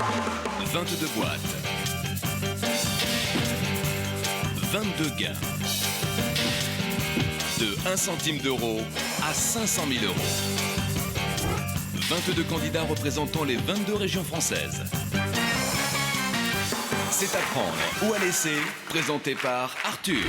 22 boîtes. 22 gains. De 1 centime d'euro à 500 000 euros. 22 candidats représentant les 22 régions françaises. C'est à prendre ou à laisser, présenté par Arthur.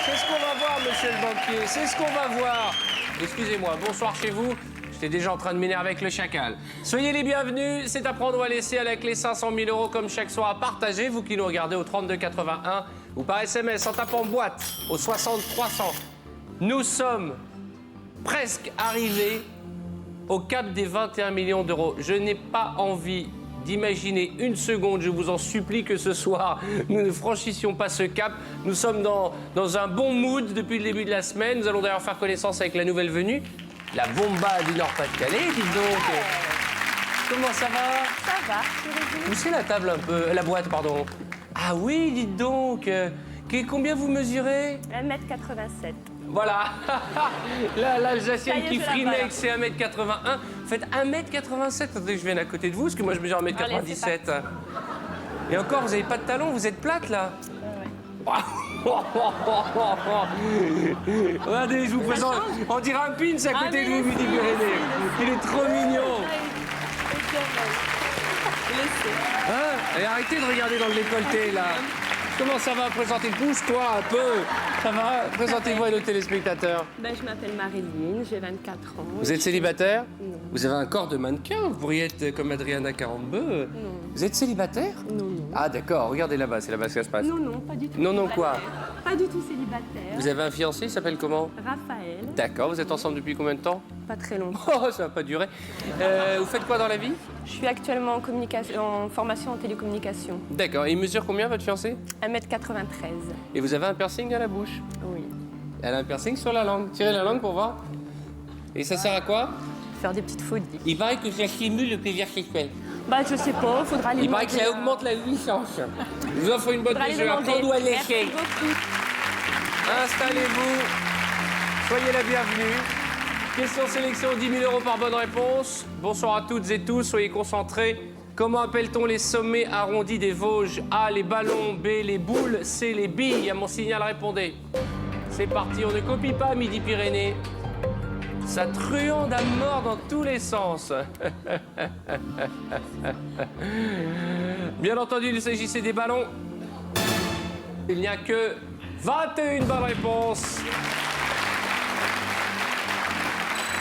C'est ce qu'on va voir, monsieur le banquier, c'est ce qu'on va voir. Excusez-moi, bonsoir chez vous. J'étais déjà en train de m'énerver avec le chacal. Soyez les bienvenus, c'est à prendre ou à laisser à la clé 500 000 euros comme chaque soir à partager. Vous qui nous regardez au 3281 ou par SMS en tapant boîte au 60 300. Nous sommes presque arrivés au cap des 21 millions d'euros. Je n'ai pas envie d'imaginer une seconde, je vous en supplie, que ce soir, nous ne franchissions pas ce cap. Nous sommes dans un bon mood depuis le début de la semaine. Nous allons d'ailleurs faire connaissance avec la nouvelle venue, la Bomba du Nord-Pas-de-Calais. Dites donc, comment ça va? Ça va, je Poussez la table un peu, la boîte, pardon. Ah oui, dites donc, combien vous mesurez? 1m87. Voilà, l'Alsacienne Ça y est, qui je la vois, frinex, là. c'est 1m81. Faites 1m87, attendez que je vienne à côté de vous, parce que moi je mesure 1m97. Allez, c'est Et encore, vous n'avez pas de talons, vous êtes plate là. Regardez, je vous présente, on dirait un pins à côté de vous, Midi Pyrénées. Il est trop mignon. Hein? Et arrêtez de regarder dans le décolleté là. Comment ça va? Présentez, pousse-toi un peu. Ça va? Présentez-vous à nos téléspectateurs. Ben, je m'appelle Marilyn, j'ai 24 ans. Vous êtes célibataire? Non. Vous avez un corps de mannequin, vous pourriez être comme Adriana Carambeu. Non. Vous êtes célibataire? Non, non. Ah d'accord, regardez là-bas, c'est là-bas que ça se passe. Non, non, pas du tout. Non, non, quoi? célibataire. Pas du tout célibataire. Vous avez un fiancé, il s'appelle comment? Raphaël, D'accord, vous êtes ensemble depuis combien de temps? pas très longtemps. Oh, ça va pas durer. Vous faites quoi dans la vie? Je suis actuellement en formation en télécommunication. D'accord, et il mesure combien votre fiancé? 1m93. Et vous avez un piercing à la bouche? Oui. Elle a un piercing sur la langue. Tirez la langue pour voir. Et ça sert à quoi? Faire des petites folies. Il paraît que ça stimule le plaisir sexuel. Bah, je sais pas, faudra aller Il paraît que demander, ça augmente la jouissance. Je vous offre une boîte faudra de aller jeu à demander. prendre ou à Merci lécher. beaucoup. Installez-vous. Soyez la bienvenue. Question sélection, 10 000 euros par bonne réponse. Bonsoir à toutes et tous, soyez concentrés. Comment appelle-t-on les sommets arrondis des Vosges? A, les ballons, B, les boules, C, les billes. À mon signal, répondez. C'est parti, on ne copie pas Midi Pyrénées. Ça truande à mort dans tous les sens. Bien entendu, il s'agissait des ballons. Il n'y a que 21 bonnes réponses.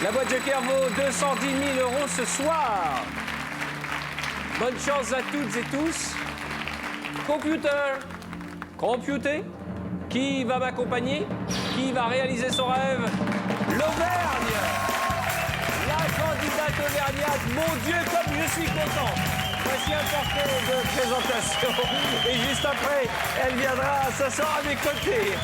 La boîte Joker vaut 210 000 euros ce soir. Bonne chance à toutes et tous. Computer, qui va m'accompagner? Qui va réaliser son rêve? L'Auvergne. La candidate auvergnate. Mon Dieu, comme je suis content. Voici un portrait de présentation. Et juste après, elle viendra s'asseoir à mes côtés.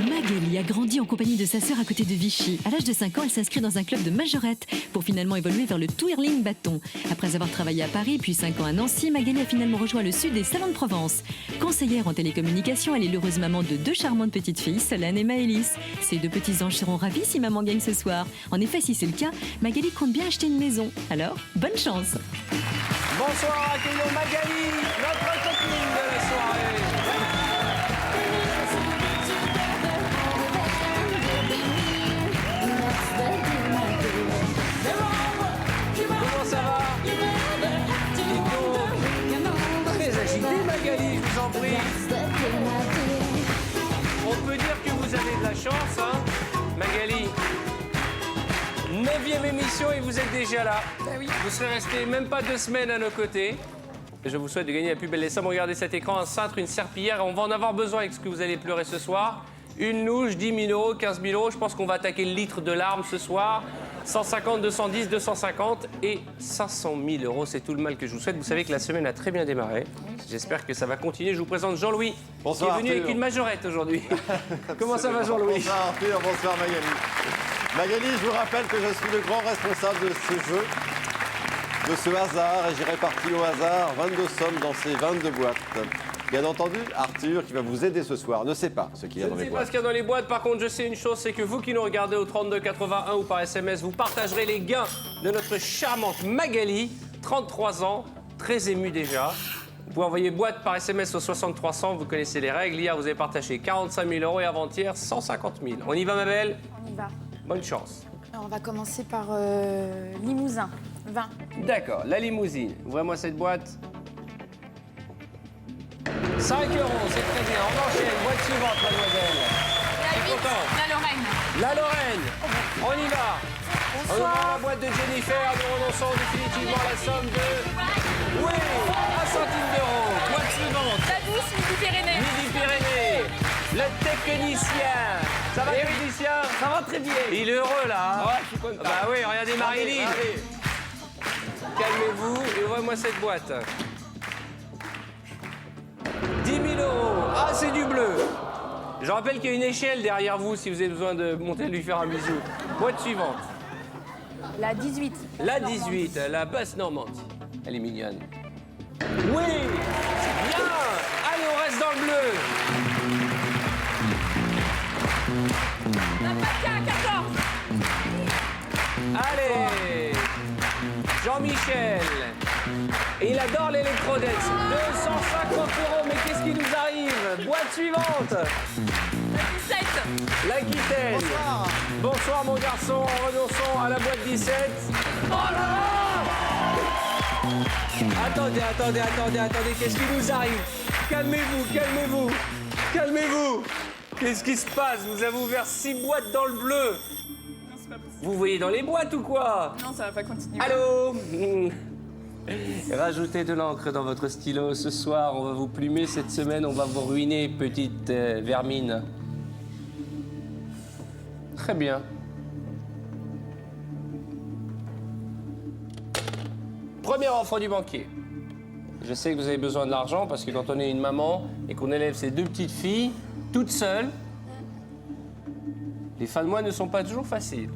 Magali a grandi en compagnie de sa sœur à côté de Vichy. À l'âge de 5 ans, elle s'inscrit dans un club de majorette pour finalement évoluer vers le twirling bâton. Après avoir travaillé à Paris, puis 5 ans à Nancy, Magali a finalement rejoint le sud des salons de Provence. Conseillère en télécommunication, elle est l'heureuse maman de 2 charmantes petites filles, Solène et Maëlys. Ces 2 petits anges seront ravis si maman gagne ce soir. En effet, si c'est le cas, Magali compte bien acheter une maison. Alors, bonne chance. Bonsoir, accueillons Magali, notre copine de la soirée. Comment ça va? Très agité, Magali, je vous en prie. On peut dire que vous avez de la chance, hein, Magali. 9e émission et vous êtes déjà là. Vous serez resté même pas 2 semaines à nos côtés. Je vous souhaite de gagner la plus belle des sommes. Regardez cet écran, un cintre, une serpillière. Et on va en avoir besoin avec ce que vous allez pleurer ce soir. Une louche, 10 000 euros, 15 000 euros. Je pense qu'on va attaquer le litre de larmes ce soir. 150, 210, 250 et 500 000 euros. C'est tout le mal que je vous souhaite. Vous savez que la semaine a très bien démarré. J'espère que ça va continuer. Je vous présente Jean-Louis, Bonsoir, qui est venu Arthur. avec une majorette aujourd'hui. Comment ça va, Jean-Louis? Bonsoir Arthur, bonsoir Magali. Magali, je vous rappelle que je suis le grand responsable de ce jeu, de ce hasard, et j'ai réparti au hasard 22 sommes dans ces 22 boîtes. Bien entendu, Arthur, qui va vous aider ce soir, ne sait pas ce qu'il y a dans les Je ne sais pas boîtes. ce qu'il y a dans les boîtes, par contre je sais une chose, c'est que vous qui nous regardez au 3281 ou par SMS, vous partagerez les gains de notre charmante Magali, 33 ans, très émue déjà. Vous pouvez envoyer boîte par SMS au 6300, vous connaissez les règles. Hier vous avez partagé 45 000 € et avant-hier 150 000. On y va ma belle? On y va. Bonne chance. Alors, on va commencer par Limousin, 20. D'accord, la limousine. Ouvrez-moi cette boîte. 5 €, c'est très bien. On enchaîne. Boîte suivante, mademoiselle. La 8, content. la Lorraine. La Lorraine. On y va. On ouvre la boîte de Jennifer. Nous renonçons définitivement à la somme de... Oui, 1 centime d'euro. Boîte suivante. La 12, Midi-Pyrénées. Midi-Pyrénées. Le technicien. Ça va, technicien? Ça va très bien. Il est heureux, là. Hein? Ouais, je suis content. Bah oui, regardez Marilyn. Allez. Calmez-vous et ouvrez-moi cette boîte. 10 000 €. Ah, c'est du bleu. Je rappelle qu'il y a une échelle derrière vous si vous avez besoin de monter et de lui faire un bisou. Boîte suivante. La 18. La 18, la basse Normandie. Elle est mignonne. Oui, c'est bien. Allez, on reste dans le bleu. La PACA, 14. Allez. Jean-Michel. Et il adore l'électrodex. 250 €. Mais qu'est-ce qui nous arrive? Boîte suivante. La 17. L'Aquitaine. Bonsoir. Bonsoir mon garçon. Renonçons à la boîte 17. Oh là là! Attendez. Qu'est-ce qui nous arrive? Calmez-vous. Qu'est-ce qui se passe? Vous avez ouvert 6 boîtes dans le bleu. Non, c'est pas possible. Vous voyez dans les boîtes ou quoi? Non, ça va pas continuer. Allô? Rajoutez de l'encre dans votre stylo. Ce soir, on va vous plumer. Cette semaine, on va vous ruiner, petite vermine. Très bien. Première offre du banquier. Je sais que vous avez besoin de l'argent parce que quand on est une maman et qu'on élève ses 2 petites filles, toutes seules, les fins de mois ne sont pas toujours faciles.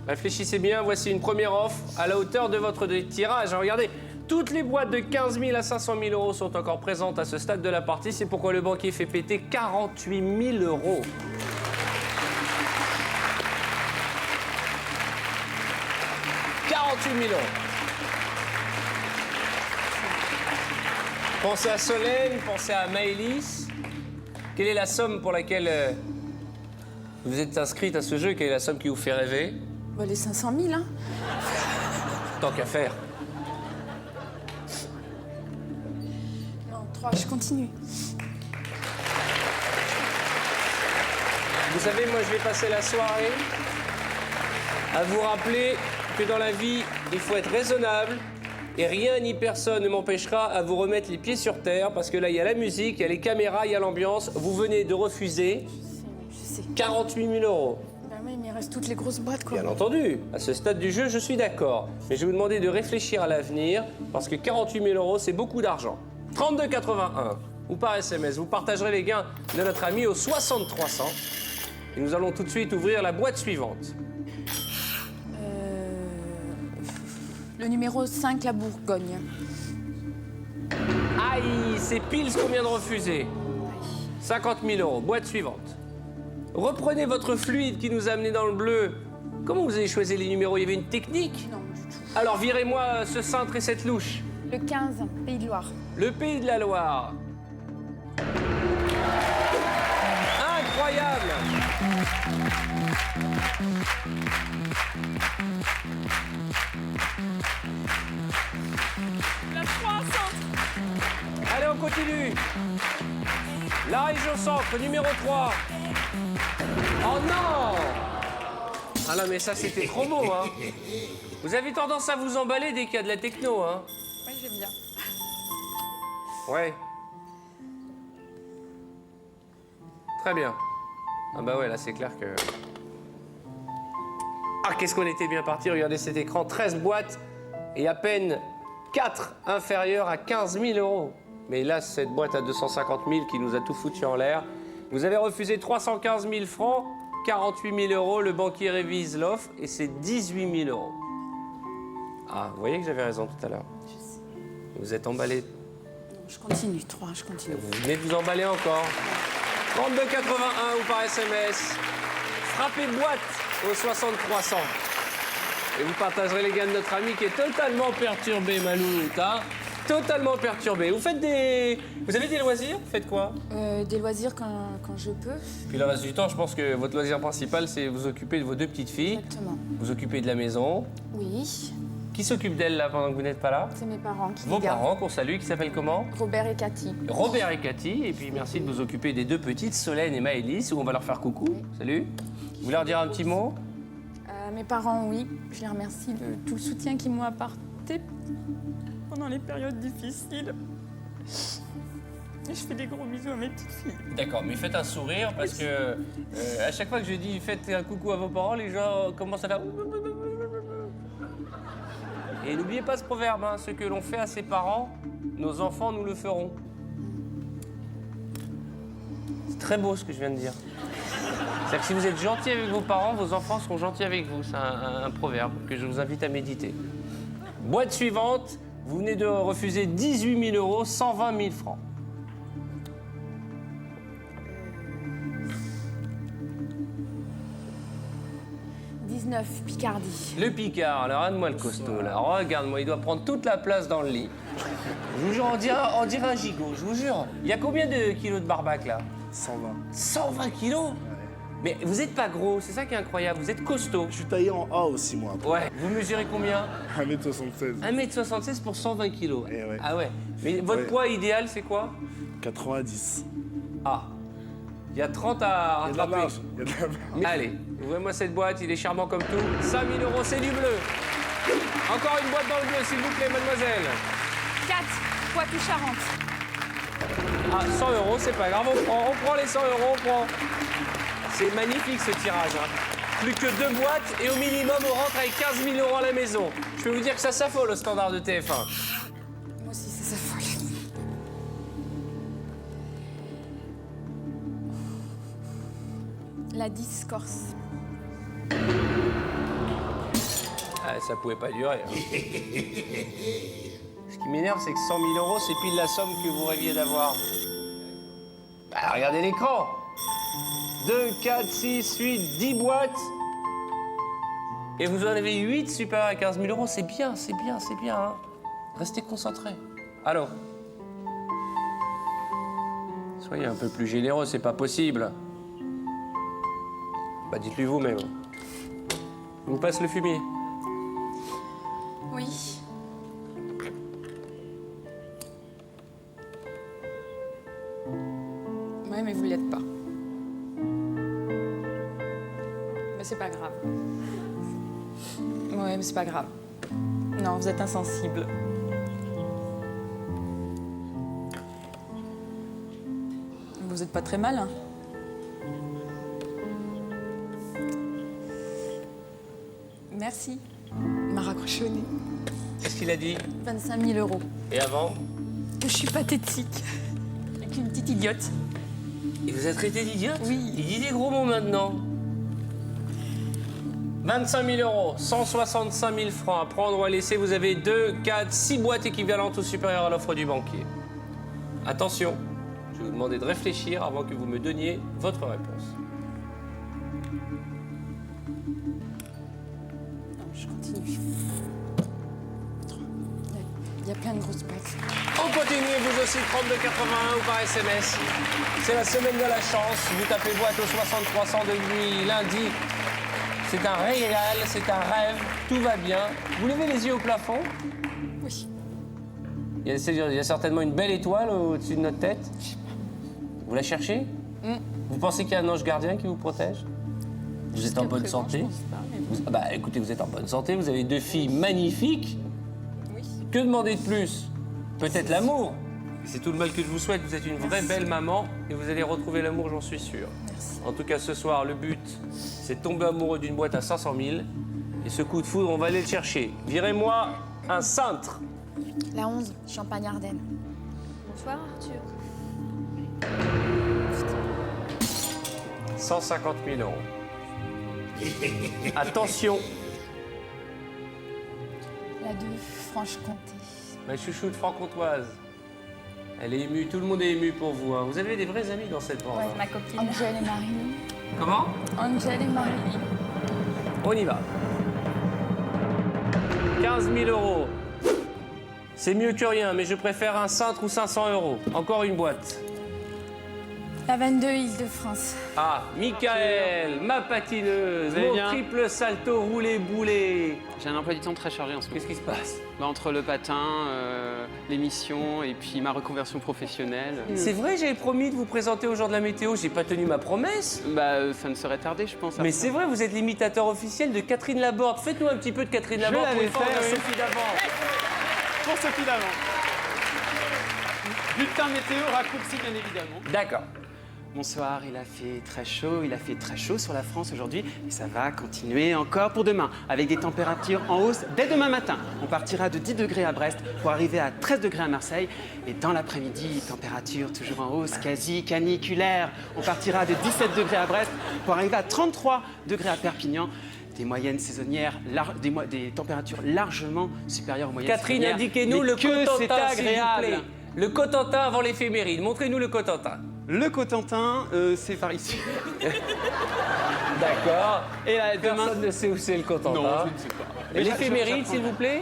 Réfléchissez bien, voici une première offre à la hauteur de votre tirage. Regardez, toutes les boîtes de 15 000 à 500 000 € sont encore présentes à ce stade de la partie. C'est pourquoi le banquier fait péter 48 000 €. Pensez à Solène, pensez à Maëlys. Quelle est la somme pour laquelle vous êtes inscrite à ce jeu? Quelle est la somme qui vous fait rêver? Bah, les 500 000, hein. Tant qu'à faire. Non, 3, je continue. Vous savez, moi, je vais passer la soirée à vous rappeler que dans la vie, il faut être raisonnable et rien ni personne ne m'empêchera à vous remettre les pieds sur terre parce que là, il y a la musique, il y a les caméras, il y a l'ambiance. Vous venez de refuser Je sais. 48 000 €. Bah, oui, mais il reste toutes les grosses boîtes, quoi. Bien entendu, à ce stade du jeu, je suis d'accord. Mais je vais vous demander de réfléchir à l'avenir parce que 48 000 €, c'est beaucoup d'argent. 32,81 ou par SMS, vous partagerez les gains de notre ami au 6300. Et nous allons tout de suite ouvrir la boîte suivante. Le numéro 5, la Bourgogne. Aïe, c'est pile ce qu'on vient de refuser. 50 000 €, boîte suivante. Reprenez votre fluide qui nous a amené dans le bleu. Comment vous avez choisi les numéros? Il y avait une technique? Non, du tout. Alors virez-moi ce cintre et cette louche. Le 15, Pays de Loire. Le Pays de la Loire. Incroyable! La 3, centre. Allez, on continue. La région centre, numéro 3. Oh non! Ah non, mais ça, c'était trop beau, hein. Vous avez tendance à vous emballer dès qu'il y a de la techno, hein. Oui, j'aime bien. Ouais. Très bien. Ah bah ouais, là, c'est clair que... Ah, qu'est-ce qu'on était bien parti. Regardez cet écran, 13 boîtes et à peine 4 inférieures à 15 000 €. Mais là, cette boîte à 250 000 qui nous a tout foutu en l'air. Vous avez refusé 315 000 francs 48 000 euros. Le banquier révise l'offre et c'est 18 000 euros. Ah, vous voyez que j'avais raison tout à l'heure. Vous êtes emballé. Je continue, 3, je continue. Vous venez de vous emballer encore. 32,81 ou par SMS. Frappez boîte au 6300. Et vous partagerez les gains de notre ami qui est totalement perturbé, Maloute. Hein, totalement perturbé. Vous faites des... Vous avez des loisirs? Vous faites quoi? Des loisirs quand je peux. Puis le reste du temps, je pense que votre loisir principal, c'est vous occuper de vos 2 petites filles. Exactement. Vous occuper de la maison. Oui, Qui s'occupe d'elles là pendant que vous n'êtes pas là? c'est mes parents qui Vos les gardent. parents qu'on salue, qui s'appellent comment? Robert et Cathy. Robert et Cathy. Et puis merci de vous occuper des 2 petites, Solène et Maëlys, où on va leur faire coucou. Salut. Vous voulez leur dire un petit mot? Mes parents, oui. Je les remercie de tout le soutien qu'ils m'ont apporté pendant les périodes difficiles. Et je fais des gros bisous à mes petites filles. D'accord, mais faites un sourire parce que à chaque fois que je dis faites un coucou à vos parents, les gens commencent à faire. Et n'oubliez pas ce proverbe, hein, ce que l'on fait à ses parents, nos enfants nous le feront. C'est très beau ce que je viens de dire. C'est-à-dire que si vous êtes gentil avec vos parents, vos enfants seront gentils avec vous. C'est un proverbe que je vous invite à méditer. Boîte suivante, vous venez de refuser 18 000 euros, 120 000 francs. 19, Picardie. Le Picard, alors regarde-moi le costaud là, regarde-moi, il doit prendre toute la place dans le lit. Je vous jure, on dirait un gigot, je vous jure. Il y a combien de kilos de barbac là? 120. 120 kilos? Mais vous êtes pas gros, c'est ça qui est incroyable, vous êtes costaud. Je suis taillé en A aussi, moi. Ouais, vous mesurez combien? 1m76. 1m76 pour 120 kilos. Eh ouais. Ah ouais. Mais votre Ouais. poids idéal, c'est quoi? 90. Ah. Il y a 30 à Il y a de la rattraper. marge. Il y a de la marge. Allez, ouvrez-moi cette boîte, il est charmant comme tout. 5 000 euros, c'est du bleu. Encore une boîte dans le bleu, s'il vous plaît, mademoiselle. 4, Poitou-Charentes. Ah, 100 euros, c'est pas grave, on prend les 100 euros, on prend. C'est magnifique ce tirage. Hein. Plus que 2 boîtes et au minimum, on rentre avec 15 000 euros à la maison. Je peux vous dire que ça s'affole au standard de TF1. Moi aussi, ça s'affole. La 10, Corse. Ah, ça pouvait pas durer. Hein. Ce qui m'énerve, c'est que 100 000 euros, c'est pile la somme que vous rêviez d'avoir. Bah, regardez l'écran. 2, 4, 6, 8, 10 boîtes. Et vous en avez 8 supérieurs à 15 000 euros. C'est bien, c'est bien, c'est bien. Hein. Restez concentrés. Alors, soyez un peu plus généreux, c'est pas possible. Bah, dites-lui vous-même. Je vous passe le fumier. Oui. Ouais, mais vous l'êtes pas. Mais c'est pas grave. Ouais, mais c'est pas grave. Non, vous êtes insensible. Vous êtes pas très malin. Merci. Il m'a raccroché au nez. Qu'est-ce qu'il a dit? 25 000 euros. Et avant? Que je suis pathétique. Et qu'une petite idiote. Il vous a traité d'idiote? Oui. Il dit des gros mots maintenant. 25 000 euros, 165 000 francs à prendre ou à laisser. Vous avez 2, 4, 6 boîtes équivalentes ou supérieures à l'offre du banquier. Attention, je vais vous demander de réfléchir avant que vous me donniez votre réponse. Non, je continue. Il y a plein de grosses boîtes. On continue, vous aussi, 32,81 ou par SMS. C'est la semaine de la chance. Vous tapez boîte au 6300 depuis lundi. C'est un régal, c'est un rêve, tout va bien. Vous levez les yeux au plafond. Oui. Il y a certainement une belle étoile au-dessus de notre tête. Vous la cherchez? Vous pensez qu'il y a un ange gardien qui vous protège? Vous êtes en bonne santé? Bah écoutez, vous êtes en bonne santé, vous avez 2 filles magnifiques. Oui. Que demander de plus? Peut-être l'amour. C'est tout le mal que je vous souhaite. Vous êtes une vraie belle maman et vous allez retrouver l'amour, j'en suis sûr. Merci. En tout cas, ce soir, le but, c'est de tomber amoureux d'une boîte à 500 000. Et ce coup de foudre, on va aller le chercher. Virez-moi un cintre. La 11, Champagne-Ardenne. Bonsoir Arthur. 150 000 euros. Attention. La de Franche-Comté. Ma chouchoute franc-comtoise. Elle est émue, tout le monde est ému pour vous. Hein. Vous avez des vrais amis dans cette bande. Ouais, hein. ma copine. Angel et Marie. Comment? Angel et Marie. On y va. 15 000 euros. C'est mieux que rien, mais je préfère un cintre ou 500 euros. Encore une boîte. La 22 Île-de-France. Ah, Michael, ma patineuse, Vous allez mon bien triple salto roulé-boulé. J'ai un emploi du temps très chargé en ce moment. Qu'est-ce qui se passe? Bah, entre le patin, l'émission et puis ma reconversion professionnelle. C'est vrai, j'avais promis de vous présenter au jour de la météo, j'ai pas tenu ma promesse. Bah, ça ne serait tardé, je pense. Mais c'est vrai, vous êtes l'imitateur officiel de Catherine Laborde. Faites-nous un petit peu de Catherine Je Laborde. l'avais Pour une fois, fait, on a oui. Sophie Davant. Pour Sophie d'avant. Bulletin météo raccourci, bien évidemment. D'accord. Bonsoir, il a fait très chaud sur la France aujourd'hui et ça va continuer encore pour demain avec des températures en hausse dès demain matin. On partira de 10 degrés à Brest pour arriver à 13 degrés à Marseille et dans l'après-midi, température toujours en hausse, quasi caniculaire. On partira de 17 degrés à Brest pour arriver à 33 degrés à Perpignan. Des moyennes saisonnières, des températures largement supérieures aux moyennes Catherine, saisonnières. indiquez-nous Mais le que c'est Cotentin, s'il vous plaît. agréable. Le Cotentin avant l'éphéméride. Montrez-nous le Cotentin. Le Cotentin, c'est par ici. D'accord. Et là, demain... Personne ne sait où c'est le Cotentin. Non, je ne sais pas. Et l'éphéméride, s'il vous plaît.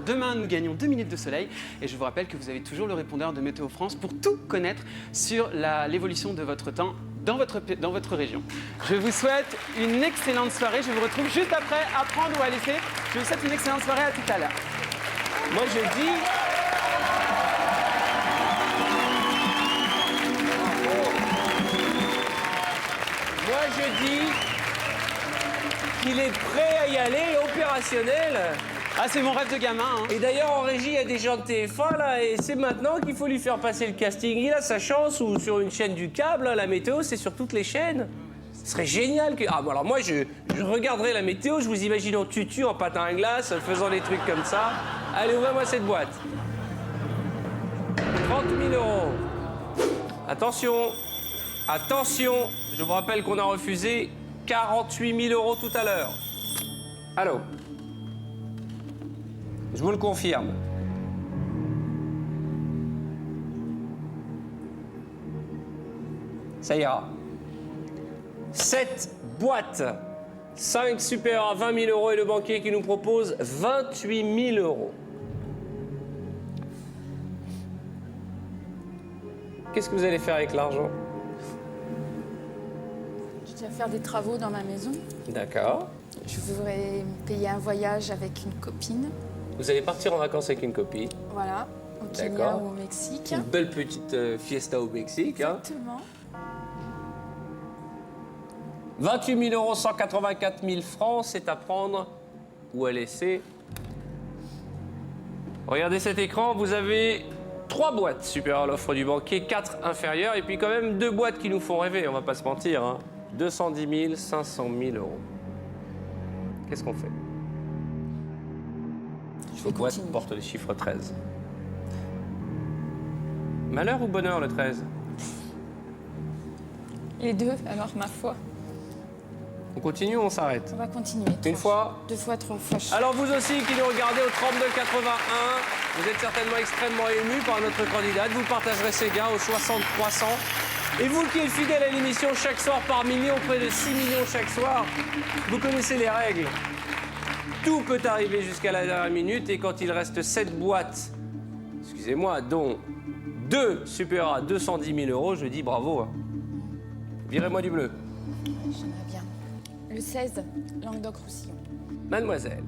Demain, nous gagnons 2 minutes de soleil. Et je vous rappelle que vous avez toujours le répondeur de Météo France pour tout connaître sur l'évolution de votre temps dans votre région. Je vous souhaite une excellente soirée. Je vous retrouve juste après Apprendre ou à laisser. Je vous souhaite une excellente soirée. À tout à l'heure. Moi, je dis... Moi, je dis qu'il est prêt à y aller, opérationnel. Ah, c'est mon rêve de gamin. Hein. Et d'ailleurs, en régie, il y a des gens de TF1, là, et c'est maintenant qu'il faut lui faire passer le casting. Il a sa chance, ou sur une chaîne du câble, hein, la météo, c'est sur toutes les chaînes. Ce serait génial que... Ah, bon, alors moi, je regarderai la météo, je vous imagine en tutu, en patin à glace, faisant des trucs comme ça. Allez, ouvrez-moi cette boîte. 30 000 euros. Attention. Attention, je vous rappelle qu'on a refusé 48 000 euros tout à l'heure. Allô? Je vous le confirme. Ça ira. 7 boîtes. 5 supérieurs à 20 000 euros et le banquier qui nous propose 28 000 euros. Qu'est-ce que vous allez faire avec l'argent? Je dois faire des travaux dans ma maison. D'accord. Je voudrais payer un voyage avec une copine. Vous allez partir en vacances avec une copine. Voilà, au Kenya D'accord. ou au Mexique. Une belle petite fiesta au Mexique. Hein. Exactement. 28 000 euros, 184 000 francs, c'est à prendre ou à laisser. Regardez cet écran, vous avez 3 boîtes supérieures à l'offre du banquier, 4 inférieures, et puis quand même 2 boîtes qui nous font rêver, on va pas se mentir. Hein. 210 000, 500 000 euros. Qu'est-ce qu'on fait? Je Vos vais boîtes continuer. portent le chiffre 13. Malheur ou bonheur, le 13? Les deux, alors ma foi. On continue ou on s'arrête? On va continuer. Une fois? 2 fois, 3 fois. Alors vous aussi qui nous regardez au 3281, vous êtes certainement extrêmement ému par notre candidate. Vous partagerez ces gains au 6300. Et vous qui êtes fidèle à l'émission chaque soir par millions, près de 6 millions chaque soir, vous connaissez les règles. Tout peut arriver jusqu'à la dernière minute et quand il reste 7 boîtes, excusez-moi, dont 2 supérieures à 210 000 euros, je dis bravo. Hein. Virez-moi du bleu. J'aimerais bien. Le 16, Languedoc-Roussillon. Mademoiselle,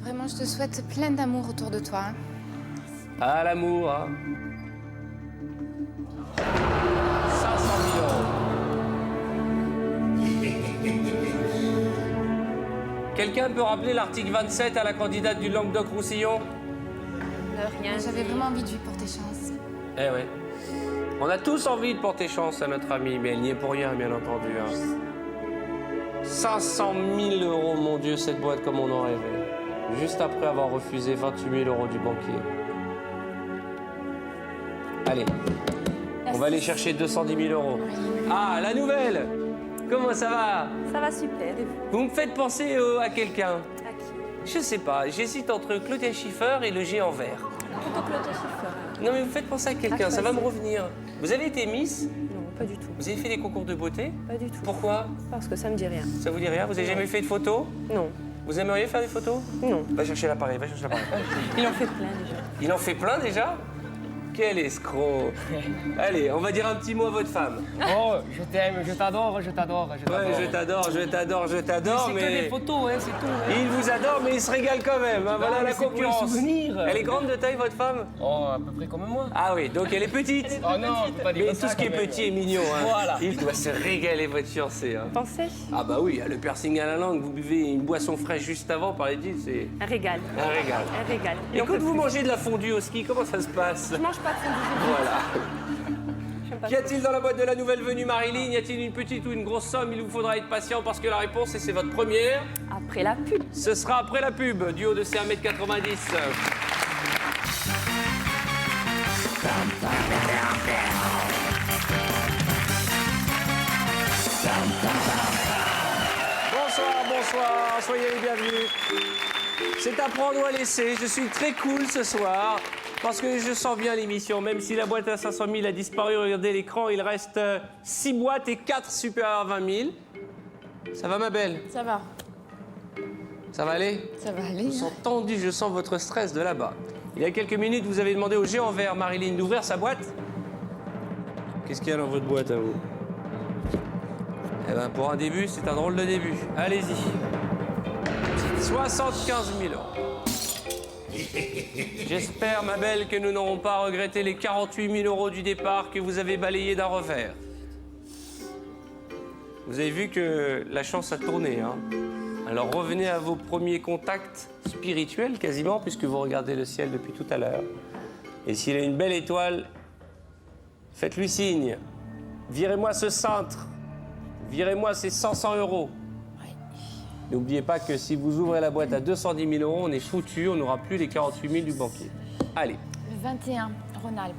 Vraiment, je te souhaite plein d'amour autour de toi. Hein. à l'amour, hein. 500 000 euros. Quelqu'un peut rappeler l'article 27 à la candidate du Languedoc-Roussillon? Rien. J'avais vraiment envie de lui porter chance. Eh ouais. On a tous envie de porter chance à notre amie, mais elle n'y est pour rien, bien entendu. Hein. 500 000 euros, mon Dieu, cette boîte comme on en rêvait. Juste après avoir refusé 28 000 euros du banquier. Allez, on va aller chercher 210 000 euros. Ah, la nouvelle! Comment ça va? Ça va super. Et vous? Vous me faites penser à quelqu'un. À qui? Je sais pas, j'hésite entre Claudia Schiffer et le géant vert. Plutôt Claudia Schiffer. Non mais vous faites penser à quelqu'un, Ah, ça va me choisi. revenir. Vous avez été Miss? Non, pas du tout. Vous avez fait des concours de beauté? Pas du tout. Pourquoi? Parce que ça me dit rien. Ça vous dit rien? Vous avez jamais fait de photos? Non. Vous aimeriez faire des photos? Non. Va chercher l'appareil, va chercher l'appareil. Il en fait plein déjà. Il en fait plein déjà? Quel escroc! Allez, on va dire un petit mot à votre femme. Oh, je t'aime, je t'adore, je t'adore, je t'adore. Ouais, je t'adore, je t'adore, je t'adore, C'est mais... que des photos, hein, c'est tout. hein. Il vous adore, mais il se régale quand même. Hein. Voilà mais la c'est pour les concurrence. souvenirs. Elle est grande de taille, votre femme? Oh, à peu près comme moi. Ah oui, donc elle est petite. Oh non, on peut pas dire Mais ça, tout ce qui est quand même. petit est mignon. Hein. Voilà. Il doit se régaler, votre fiancé. Hein. Pensez? Ah bah oui, le piercing à la langue, vous buvez une boisson fraîche juste avant, paraît-il, c'est Un régal. un régal. Un régal. Et quand vous mangez de la fondue au ski, comment ça se passe? Je mange pas de fondue. Voilà. J'aime pas Qu'y a-t-il dans la boîte de la nouvelle venue Marilyn? Y a-t-il une petite ou une grosse somme? Il vous faudra être patient parce que la réponse, et c'est votre première, Après la pub. ce sera après la pub, du haut de ces 1m90. Bonsoir, bonsoir, soyez les bienvenus. C'est à prendre ou à laisser, je suis très cool ce soir. Parce que je sens bien l'émission, même si la boîte à 500 000 a disparu, regardez l'écran, il reste 6 boîtes et 4 supérieurs à 20 000. Ça va ma belle? Ça va. Ça va aller? Ça va aller. Je sens tendu, je sens votre stress de là-bas. Il y a quelques minutes, vous avez demandé au géant vert, Marilyn, d'ouvrir sa boîte. Qu'est-ce qu'il y a dans votre boîte à vous? Eh ben, pour un début, c'est un drôle de début. Allez-y. 75 000 euros. J'espère, ma belle, que nous n'aurons pas regretté les 48 000 euros du départ que vous avez balayés d'un revers. Vous avez vu que la chance a tourné, hein? Alors revenez à vos premiers contacts spirituels, quasiment, puisque vous regardez le ciel depuis tout à l'heure. Et s'il a une belle étoile, faites-lui signe. Virez-moi ce cintre. Virez-moi ces 500 euros. N'oubliez pas que si vous ouvrez la boîte à 210 000 euros, on est foutu, on n'aura plus les 48 000 du banquier. Allez. Le 21, Rhône-Alpes.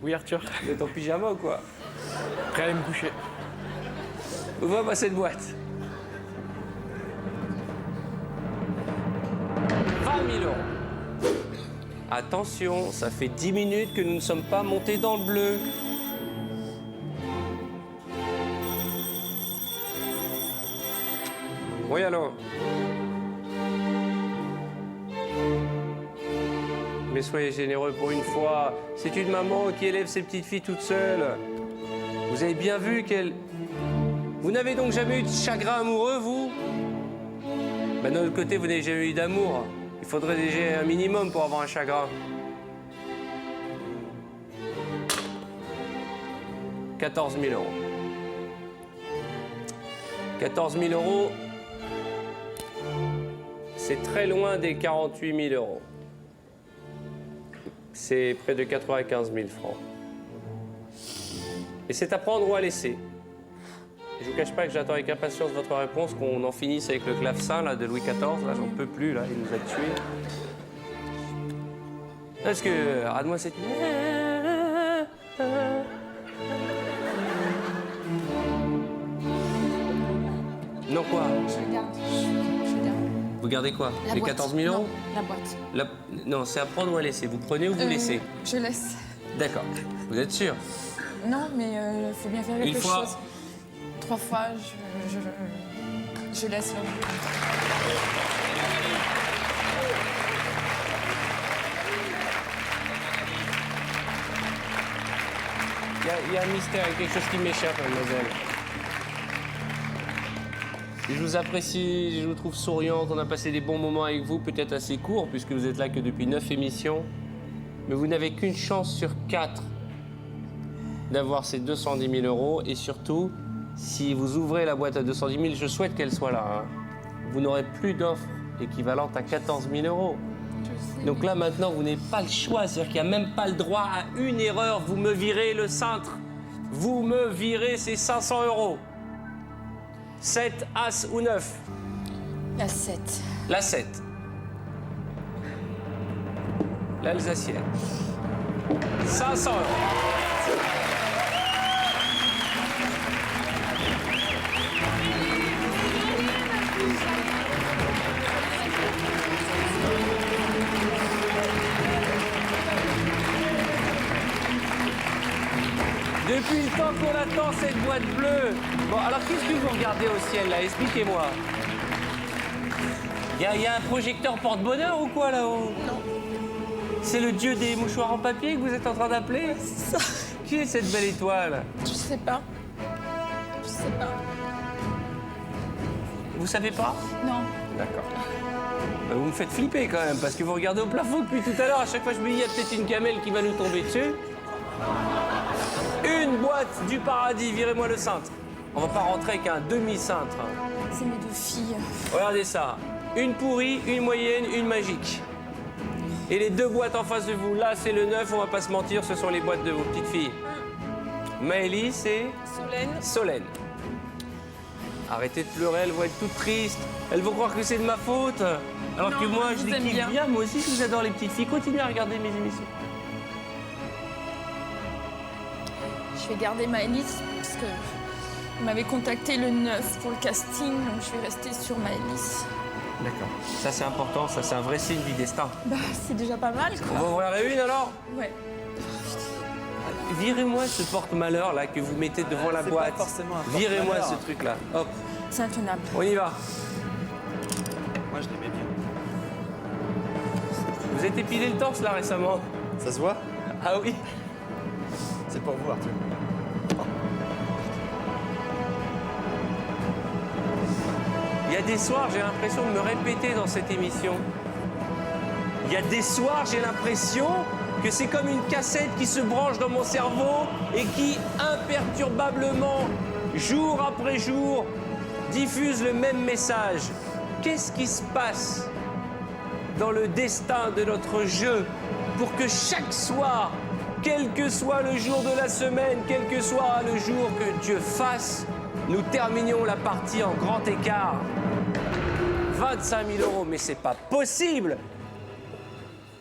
Oui, Arthur, Vous êtes en pyjama ou quoi? prêt à aller me coucher. Ouvre-moi cette boîte. 20 000 euros. Attention, ça fait 10 minutes que nous ne sommes pas montés dans le bleu. Oui, alors. Mais soyez généreux pour une fois. C'est une maman qui élève ses petites filles toute seule. Vous avez bien vu qu'elle... Vous n'avez donc jamais eu de chagrin amoureux, vous? Ben, d'un autre côté, vous n'avez jamais eu d'amour. Il faudrait déjà un minimum pour avoir un chagrin. 14 000 euros. 14 000 euros, c'est très loin des 48 000 euros. C'est près de 95 000 francs. Et c'est à prendre ou à laisser. Je ne vous cache pas que j'attends avec impatience votre réponse, qu'on en finisse avec le clavecin là, de Louis XIV. Là, j'en peux plus, là, il nous a tués. Parce que, rate-moi cette... Non, quoi? Je garde. Je garde. Vous gardez quoi? La Les boîte. 14 000 euros? Non, la boîte. Non, c'est à prendre ou à laisser. Vous prenez ou vous laissez? Je laisse. D'accord. Vous êtes sûr? Non, mais il faut bien faire quelque Une fois. chose. 3 fois, je laisse le Il y a un mystère, il y a quelque chose qui m'échappe, mademoiselle. Je vous apprécie, je vous trouve souriante, on a passé des bons moments avec vous, peut-être assez courts, puisque vous êtes là que depuis 9 émissions. Mais vous n'avez qu'une chance sur 4 d'avoir ces 210 000 euros. Et surtout, si vous ouvrez la boîte à 210 000, je souhaite qu'elle soit là, hein, vous n'aurez plus d'offres équivalentes à 14 000 euros. Donc là, maintenant, vous n'avez pas le choix. C'est-à-dire qu'il n'y a même pas le droit à une erreur. Vous me virez le cintre. Vous me virez ces 500 euros. 7, As ou 9? La 7. La 7. L'Alsacienne. 500 euros. depuis le temps qu'on attend cette boîte bleue. Bon, alors qu'est-ce que vous regardez au ciel là? Expliquez-moi. Il y a un projecteur porte-bonheur ou quoi là-haut? Non. C'est le dieu des mouchoirs en papier que vous êtes en train d'appeler? C'est ça. Qui est cette belle étoile? Je sais pas. Je sais pas. Vous savez pas? Non. D'accord. Vous me faites flipper quand même, parce que vous regardez au plafond depuis tout à l'heure. À chaque fois, je me dis, il y a peut-être une gamelle qui va nous tomber dessus. Une boîte du paradis, virez-moi le cintre. On va pas rentrer avec un demi-cintre. C'est mes 2 filles. Regardez ça. Une pourrie, une moyenne, une magique. Et les 2 boîtes en face de vous, là, c'est le 9, on va pas se mentir, ce sont les boîtes de vos petites filles. Maëlys et Solène. Solène. Arrêtez de pleurer, elles vont être toutes tristes. Elles vont croire que c'est de ma faute. Alors Non, que moi, je vous les aime kiffe bien. bien. Moi aussi, je vous adore les petites filles. Continuez à regarder mes émissions. Je vais garder Maëlys parce que vous m'avez contacté le 9 pour le casting, donc je vais rester sur Maëlys. D'accord. Ça, c'est important. Ça, c'est un vrai signe du destin. Bah, c'est déjà pas mal, On va quoi. ouvrir une alors. Ouais. Virez-moi ce porte-malheur là que vous mettez devant la C'est boîte. pas forcément un Virez-moi porte-malheur. ce truc là. Hop, C'est intenable. on y va. Moi, je l'aimais bien. Vous êtes épilé le torse là récemment? Ça se voit? Ah oui. C'est pour vous, Arthur. Il y a des soirs, j'ai l'impression de me répéter dans cette émission. Il y a des soirs, j'ai l'impression que c'est comme une cassette qui se branche dans mon cerveau et qui, imperturbablement, jour après jour, diffuse le même message. Qu'est-ce qui se passe dans le destin de notre jeu pour que chaque soir, quel que soit le jour de la semaine, quel que soit le jour que Dieu fasse, nous terminions la partie en grand écart? 25 000 €, mais c'est pas possible!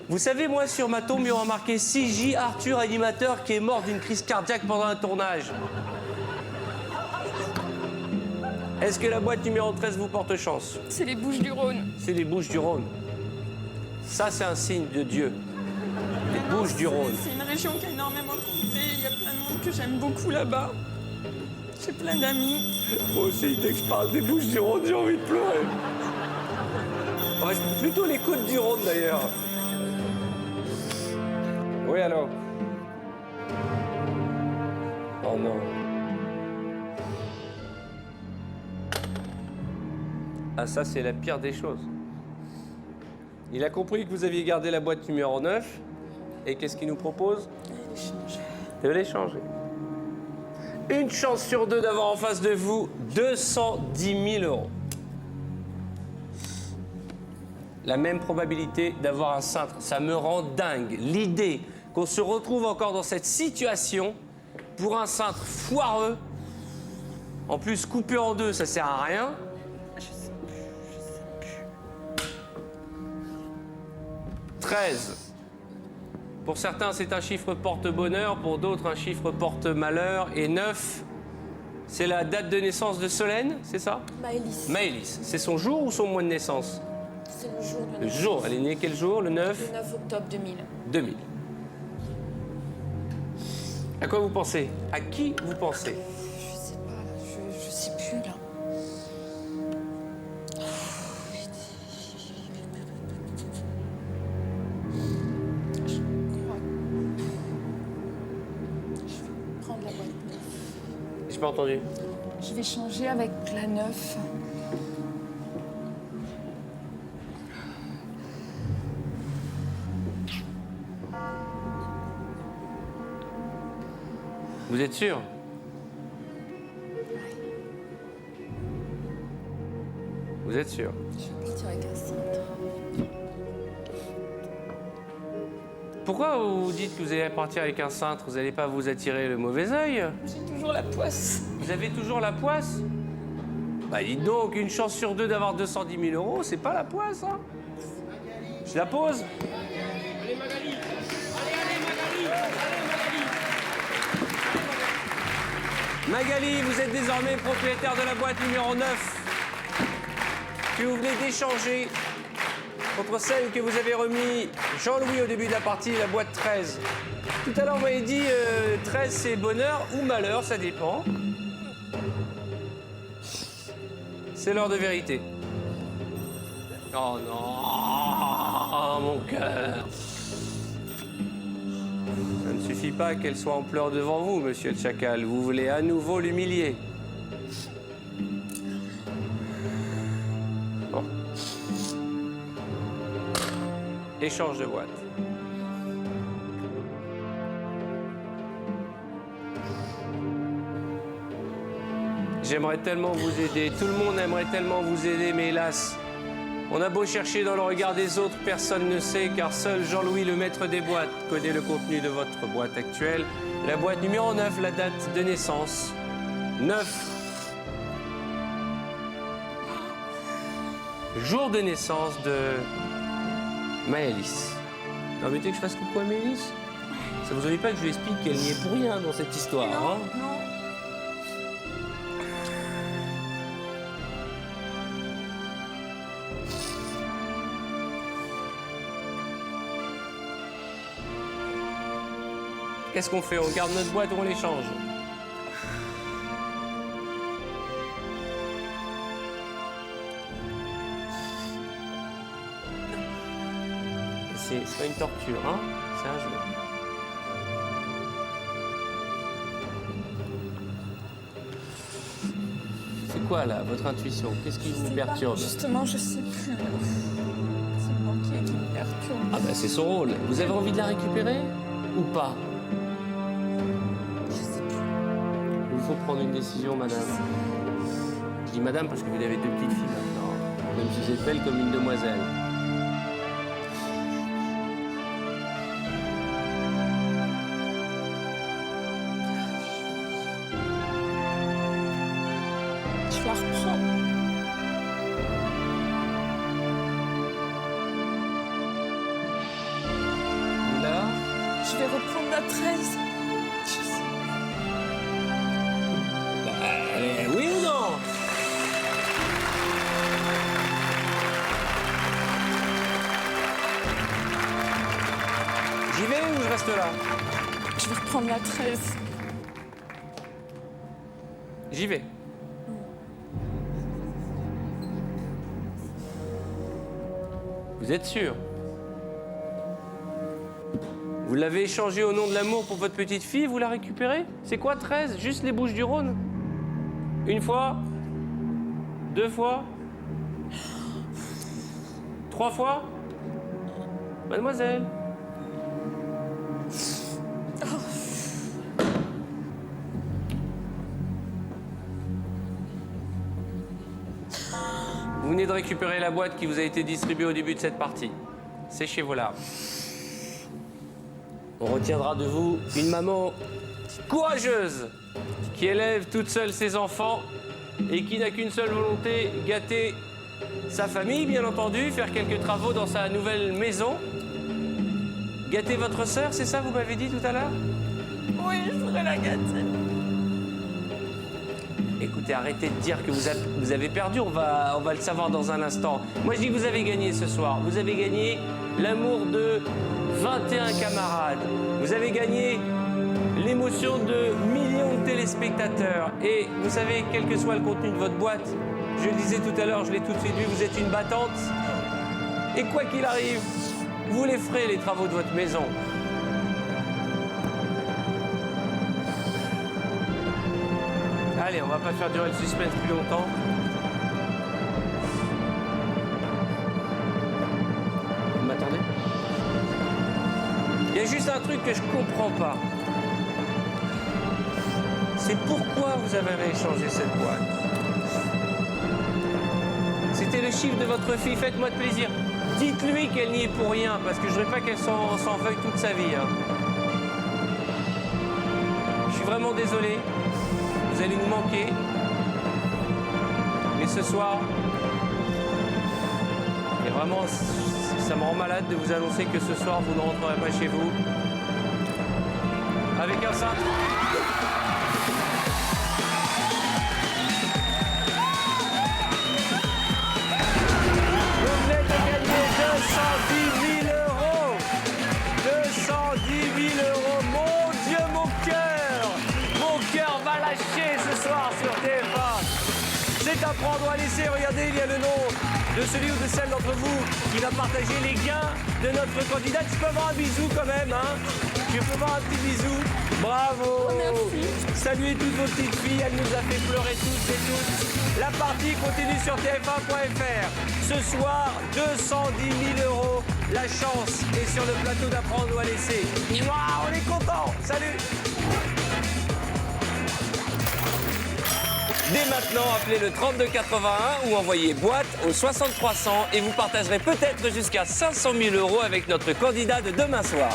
Vous savez, moi, sur ma tombe, ils ont marqué CJ Arthur, animateur, qui est mort d'une crise cardiaque pendant un tournage. Est-ce que la boîte numéro 13 vous porte chance? C'est les Bouches-du-Rhône. C'est les Bouches-du-Rhône. Ça, c'est un signe de Dieu. Les Bouches-du-Rhône. C'est une région qui a énormément compté. Il y a plein de monde que j'aime beaucoup là-bas. J'ai plein d'amis. Moi aussi, dès que je parle des Bouches-du-Rhône, j'ai envie de pleurer. Enfin, plutôt les Côtes-du-Rhône, d'ailleurs. Oui, alors? Oh non. Ah, ça, c'est la pire des choses. Il a compris que vous aviez gardé la boîte numéro 9. Et qu'est-ce qu'il nous propose? De l'échanger. Une chance sur 2 d'avoir en face de vous 210 000 €. La même probabilité d'avoir un cintre. Ça me rend dingue. L'idée qu'on se retrouve encore dans cette situation pour un cintre foireux. En plus, coupé en 2, ça sert à rien. 13. Pour certains, c'est un chiffre porte-bonheur, pour d'autres, un chiffre porte-malheur. Et 9, c'est la date de naissance de Solène, c'est ça? Maëlys. Maëlys. C'est son jour ou son mois de naissance? C'est le jour de Le jour. Elle est née quel jour? Le 9? Le 9 octobre 2000. 2000. À quoi vous pensez? À qui vous pensez? Je sais pas, là. Je sais plus, là. Je crois. Je vais prendre la boîte 9. J'ai pas entendu. Je vais changer avec la 9. Vous êtes sûr? Vous êtes sûr? Je vais partir avec un cintre. Pourquoi vous dites que vous allez partir avec un cintre? Vous n'allez pas vous attirer le mauvais œil? J'ai toujours la poisse. Vous avez toujours la poisse? Bah dites donc, une chance sur 2 d'avoir 210 000 €, c'est pas la poisse, hein? Je la pose? Allez Magali! Magali, vous êtes désormais propriétaire de la boîte numéro 9 que vous venez d'échanger contre celle que vous avez remis Jean-Louis au début de la partie, la boîte 13. Tout à l'heure, vous m'avez dit 13, c'est bonheur ou malheur, ça dépend. C'est l'heure de vérité. Oh non, oh, mon cœur. Ça ne suffit pas qu'elle soit en pleurs devant vous, monsieur le chacal. Vous voulez à nouveau l'humilier. Bon. Échange de boîte. J'aimerais tellement vous aider. Tout le monde aimerait tellement vous aider, mais hélas, on a beau chercher dans le regard des autres, personne ne sait, car seul Jean-Louis, le maître des boîtes, connaît le contenu de votre boîte actuelle. La boîte numéro 9, la date de naissance. 9. Jour de naissance de Maëlys. Non, mais tu veux que je fasse coucou à Maëlys? Ça vous ennuie pas que je lui explique qu'elle n'y est pour rien dans cette histoire, hein? Non. Qu'est-ce qu'on fait? On garde notre boîte ou on l'échange? C'est pas une torture, hein? C'est un jeu. C'est quoi, là, votre intuition? Qu'est-ce qui vous perturbe? Justement, je sais plus. C'est le banquier qui me perturbe. Ah bah c'est son rôle. Vous avez envie de la récupérer ou pas? Je sais plus. Il vous faut prendre une décision, madame. Je dis madame parce que vous avez deux petites filles maintenant. Même si vous êtes belle comme une demoiselle. Je la reprends. Là, Je vais reprendre la 13. Je sais. oui ou non? J'y vais ou je reste là? Je vais reprendre la 13. J'y vais. Vous êtes sûr? Vous l'avez échangé au nom de l'amour pour votre petite fille, vous la récupérez? C'est quoi 13? Juste les Bouches-du-Rhône? Une fois? Deux fois? Trois fois? Mademoiselle? Vous venez de récupérer la boîte qui vous a été distribuée au début de cette partie. Séchez vos larmes. On retiendra de vous une maman courageuse qui élève toute seule ses enfants et qui n'a qu'une seule volonté, gâter sa famille, bien entendu, faire quelques travaux dans sa nouvelle maison. Gâter votre sœur, c'est ça, vous m'avez dit tout à l'heure? Oui, je voudrais la gâter. Écoutez, arrêtez de dire que vous avez perdu, on va le savoir dans un instant. Moi, je dis que vous avez gagné ce soir. Vous avez gagné l'amour de 21 camarades. Vous avez gagné l'émotion de millions de téléspectateurs. Et vous savez, quel que soit le contenu de votre boîte, je le disais tout à l'heure, je l'ai tout de suite vu, vous êtes une battante. Et quoi qu'il arrive, vous les ferez, les travaux de votre maison. Allez, on va pas faire durer le suspense plus longtemps. Vous m'attendez? Il y a juste un truc que je comprends pas. C'est pourquoi vous avez rééchangé cette boîte. C'était le chiffre de votre fille, faites-moi de plaisir. Dites-lui qu'elle n'y est pour rien, parce que je ne veux pas qu'elle s'en veuille toute sa vie. Hein. Je suis vraiment désolé. Vous allez nous manquer. Mais ce soir, et vraiment, ça me rend malade de vous annoncer que ce soir, vous ne rentrerez pas chez vous avec un cintre. Vous venez de gagner 200 C'est Apprendre ou à laisser. Regardez, il y a le nom de celui ou de celle d'entre vous qui va partager les gains de notre candidate. Je peux avoir un bisou quand même, hein? Je peux avoir un petit bisou. Bravo. Merci. Saluez toutes vos petites filles, elle nous a fait pleurer toutes et toutes. La partie continue sur tf1.fr. Ce soir, 210 000 €. La chance est sur le plateau d'Apprendre ou à laisser. Waouh, on est content. Salut. Dès maintenant, appelez le 3281 ou envoyez boîte au 6300 et vous partagerez peut-être jusqu'à 500 000 € avec notre candidat de demain soir.